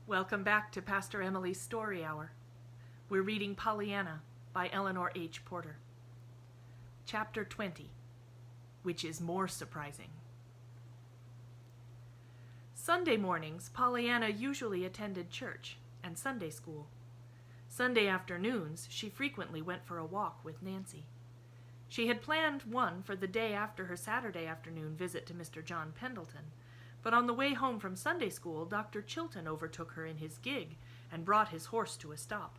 Welcome back to Pastor Emilie's Story Hour. We're reading Pollyanna by Eleanor H. Porter. Chapter 20, which is more surprising. Sunday mornings, Pollyanna usually attended church and Sunday school. Sunday afternoons, she frequently went for a walk with Nancy. She had planned one for the day after her Saturday afternoon visit to Mr. John Pendleton, but on the way home from Sunday school, Dr. Chilton overtook her in his gig and brought his horse to a stop.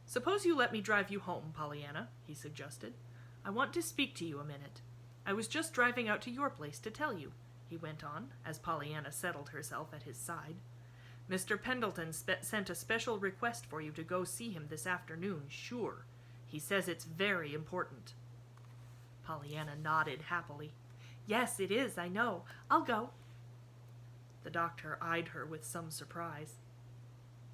"Suppose you let me drive you home, Pollyanna," he suggested. "I want to speak to you a minute. I was just driving out to your place to tell you," he went on, as Pollyanna settled herself at his side. "Mr. Pendleton sent a special request for you to go see him this afternoon, sure. He says it's very important." Pollyanna nodded happily. "Yes, it is, I know. I'll go." The doctor eyed her with some surprise.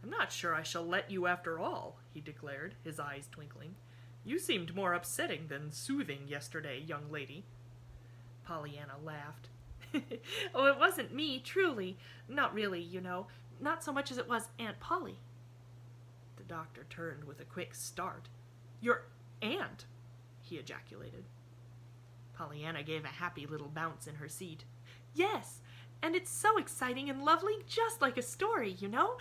"I'm not sure I shall let you after all," he declared, his eyes twinkling. "You seemed more upsetting than soothing yesterday, young lady." Pollyanna laughed. "Oh, it wasn't me, truly. Not really, you know. Not so much as it was Aunt Polly." The doctor turned with a quick start. "Your aunt?" he ejaculated. Pollyanna gave a happy little bounce in her seat. "Yes, and it's so exciting and lovely, just like a story, you know.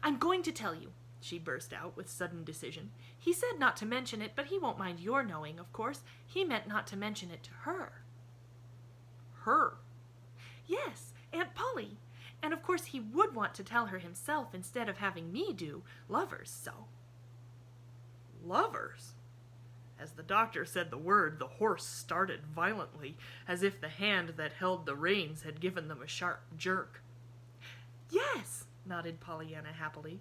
I'm going to tell you," she burst out with sudden decision. "He said not to mention it, but he won't mind your knowing, of course. He meant not to mention it to her." "Her?" "Yes, Aunt Polly. And of course he would want to tell her himself instead of having me do. Lovers, so." "Lovers?" As the doctor said the word, the horse started violently, as if the hand that held the reins had given them a sharp jerk. "Yes," nodded Pollyanna happily.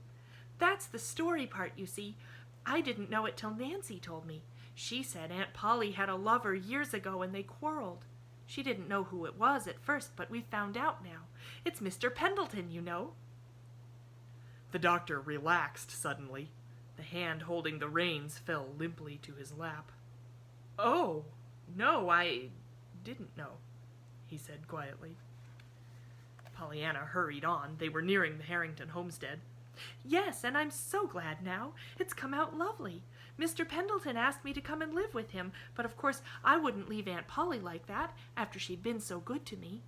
"That's the story part, you see. I didn't know it till Nancy told me. She said Aunt Polly had a lover years ago and they quarreled. She didn't know who it was at first, but we found out now. It's Mr. Pendleton, you know." The doctor relaxed suddenly. The hand holding the reins fell limply to his lap. "Oh, no, I didn't know," he said quietly. Pollyanna hurried on. They were nearing the Harrington homestead. "Yes, and I'm so glad now. It's come out lovely. Mr. Pendleton asked me to come and live with him, but of course I wouldn't leave Aunt Polly like that, after she'd been so good to me.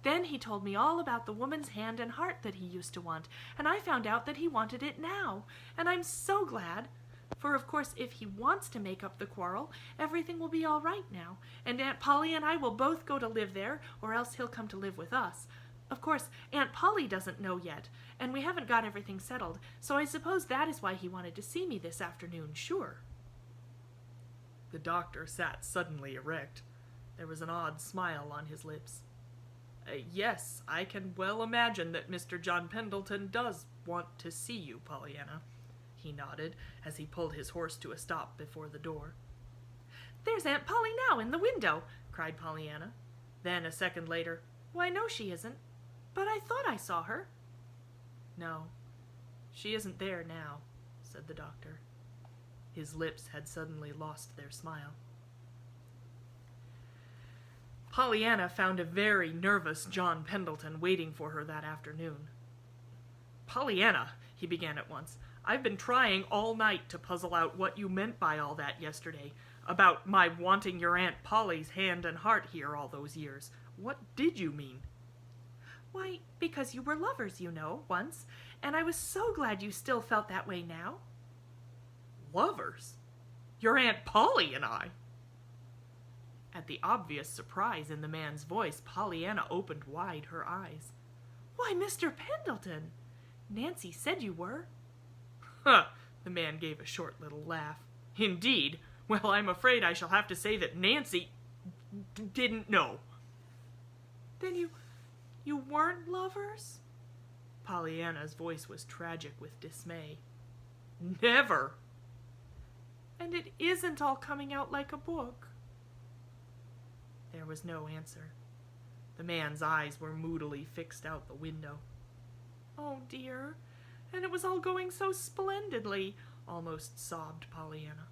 Then he told me all about the woman's hand and heart that he used to want, and I found out that he wanted it now, and I'm so glad. For of course if he wants to make up the quarrel, everything will be all right now, and Aunt Polly and I will both go to live there, or else he'll come to live with us. Of course, Aunt Polly doesn't know yet, and we haven't got everything settled, so I suppose that is why he wanted to see me this afternoon, sure." The doctor sat suddenly erect. There was an odd smile on his lips. "Yes, I can well imagine that Mr. John Pendleton does want to see you, Pollyanna," he nodded, as he pulled his horse to a stop before the door. "There's Aunt Polly now in the window," cried Pollyanna. Then, a second later, "Why, no, she isn't. But I thought I saw her." "No, she isn't there now," said the doctor. His lips had suddenly lost their smile. Pollyanna found a very nervous John Pendleton waiting for her that afternoon. "Pollyanna," he began at once, "I've been trying all night to puzzle out what you meant by all that yesterday, about my wanting your Aunt Polly's hand and heart here all those years. What did you mean?" "Why, because you were lovers, you know, once, and I was so glad you still felt that way now." "Lovers? Your Aunt Polly and I?" At the obvious surprise in the man's voice, Pollyanna opened wide her eyes. "Why, Mr. Pendleton! Nancy said you were." "Huh!" The man gave a short little laugh. "Indeed? Well, I'm afraid I shall have to say that Nancy didn't know." "Then you weren't lovers?" Pollyanna's voice was tragic with dismay. "Never!" "And it isn't all coming out like a book?" There was no answer. The man's eyes were moodily fixed out the window. "Oh, dear, and it was all going so splendidly," almost sobbed Pollyanna.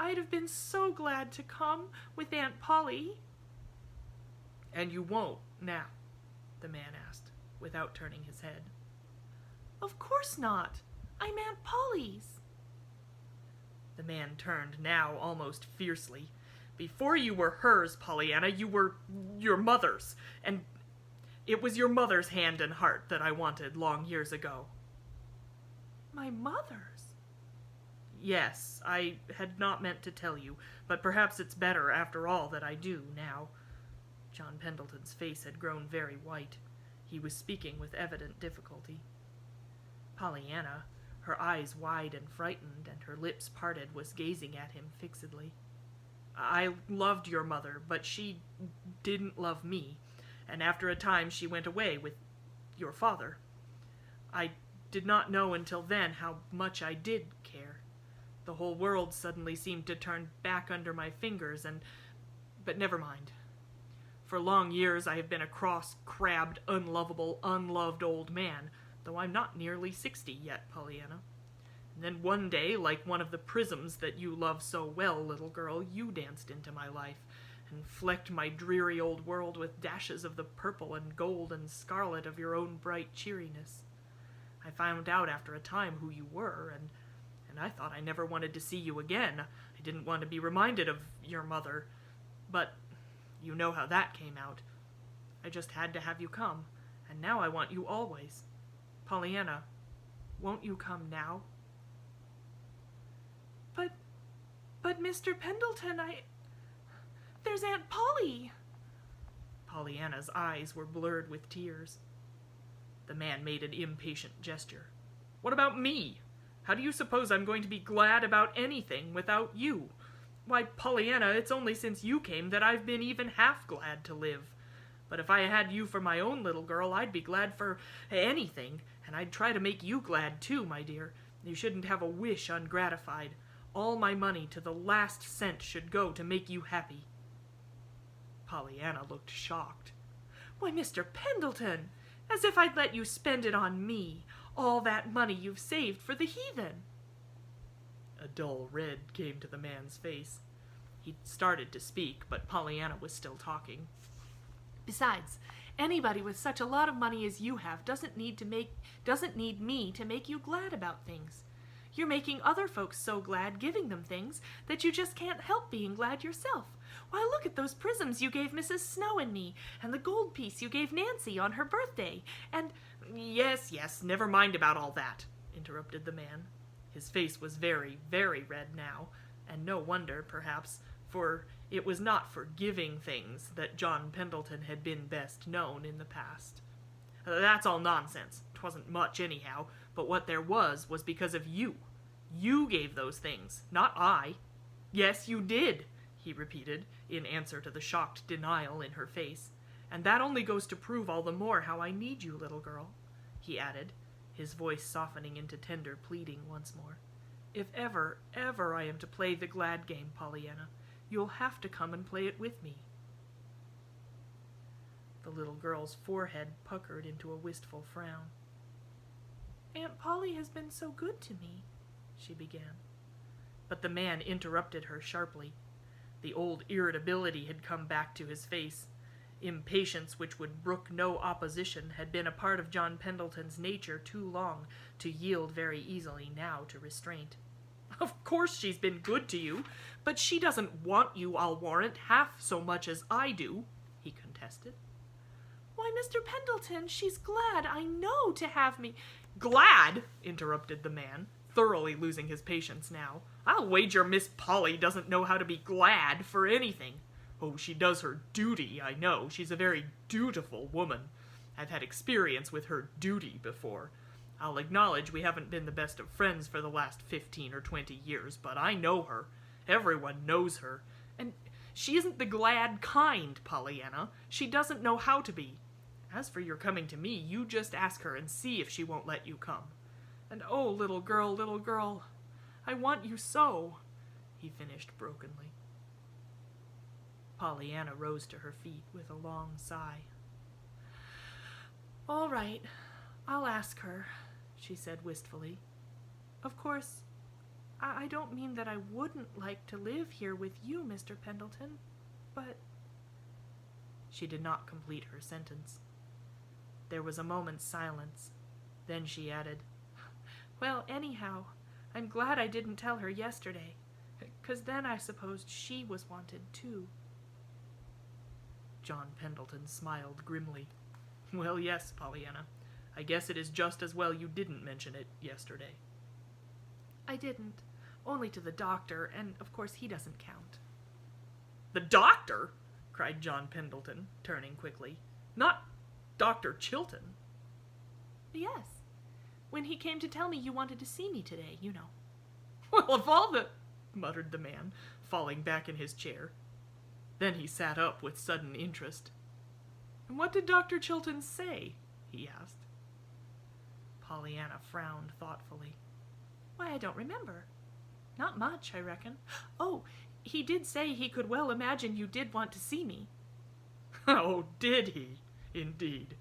"I'd have been so glad to come with Aunt Polly." "And you won't now?" the man asked. without turning his head. Of course not. I'm Aunt Polly's. The man turned now almost fiercely. Before you were hers, Pollyanna, you were your mother's, and it was your mother's hand and heart that I wanted long years ago. My mother's? Yes, I had not meant to tell you, but perhaps it's better, after all, that I do now. John Pendleton's face had grown very white. He was speaking with evident difficulty. Pollyanna, her eyes wide and frightened and her lips parted, was gazing at him fixedly. I loved your mother, but she didn't love me, and after a time she went away with your father. I did not know until then how much I did care. The whole world suddenly seemed to turn back under my fingers, but never mind. For long years I have been a cross, crabbed, unlovable, unloved old man, though I'm not nearly 60 yet, Pollyanna. And then one day, like one of the prisms that you love so well, little girl, you danced into my life, and flecked my dreary old world with dashes of the purple and gold and scarlet of your own bright cheeriness. I found out after a time who you were, and I thought I never wanted to see you again. I didn't want to be reminded of your mother. But you know how that came out. I just had to have you come, and now I want you always. Pollyanna, won't you come now? But Mr. Pendleton, there's Aunt Polly. Pollyanna's eyes were blurred with tears. The man made an impatient gesture. What about me? How do you suppose I'm going to be glad about anything without you? Why, Pollyanna, it's only since you came that I've been even half glad to live. But if I had you for my own little girl, I'd be glad for anything, and I'd try to make you glad too, my dear. You shouldn't have a wish ungratified. All my money to the last cent should go to make you happy. Pollyanna looked shocked. Why, Mr. Pendleton, as if I'd let you spend it on me, all that money you've saved for the heathen. A dull red came to the man's face. He started to speak, but Pollyanna was still talking. Besides, anybody with such a lot of money as you have doesn't need me to make you glad about things. You're making other folks so glad giving them things that you just can't help being glad yourself. Why, look at those prisms you gave Mrs. Snow and me, and the gold piece you gave Nancy on her birthday, and— Yes, never mind about all that, interrupted the man. His face was very, very red now, and no wonder, perhaps, for it was not for giving things that John Pendleton had been best known in the past. That's all nonsense. 'Twasn't much, anyhow, but what there was because of you. You gave those things, not I. Yes, you did, he repeated, in answer to the shocked denial in her face. And that only goes to prove all the more how I need you, little girl, he added, his voice softening into tender pleading once more. If ever I am to play the glad game, Pollyanna, you'll have to come and play it with me. The little girl's forehead puckered into a wistful frown. Aunt Polly has been so good to me, she began. But the man interrupted her sharply. The old irritability had come back to his face. Impatience which would brook no opposition had been a part of John Pendleton's nature too long to yield very easily now to restraint. Of course she's been good to you, but she doesn't want you, I'll warrant, half so much as I do, he contested. Why, Mr. Pendleton, she's glad, I know, to have me— Glad? Interrupted the man, thoroughly losing his patience now. I'll wager Miss Polly doesn't know how to be glad for anything. Oh, she does her duty, I know. She's a very dutiful woman. I've had experience with her duty before. I'll acknowledge we haven't been the best of friends for the last 15 or 20 years, but I know her. Everyone knows her. And she isn't the glad kind, Pollyanna. She doesn't know how to be. As for your coming to me, you just ask her and see if she won't let you come. And oh, little girl, I want you so, he finished brokenly. Pollyanna rose to her feet with a long sigh. All right, I'll ask her, she said wistfully. Of course, I don't mean that I wouldn't like to live here with you, Mr. Pendleton, but— She did not complete her sentence. There was a moment's silence. Then she added, Well, anyhow, I'm glad I didn't tell her yesterday, 'cause then I supposed she was wanted too. John Pendleton smiled grimly. Well, yes, Pollyanna. I guess it is just as well you didn't mention it yesterday. I didn't. Only to the doctor, and of course he doesn't count. The doctor? Cried John Pendleton, turning quickly. Not Dr. Chilton. Yes. When he came to tell me you wanted to see me today, you know. Well, of all the... muttered the man, falling back in his chair. Then he sat up with sudden interest. And what did Dr. Chilton say? He asked. Pollyanna frowned thoughtfully. Why, I don't remember. Not much, I reckon. Oh, he did say he could well imagine you did want to see me. Oh, did he? Indeed,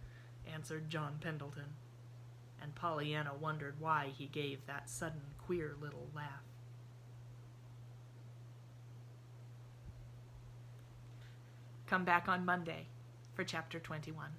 answered John Pendleton. And Pollyanna wondered why he gave that sudden queer little laugh. Come back on Monday for Chapter 21.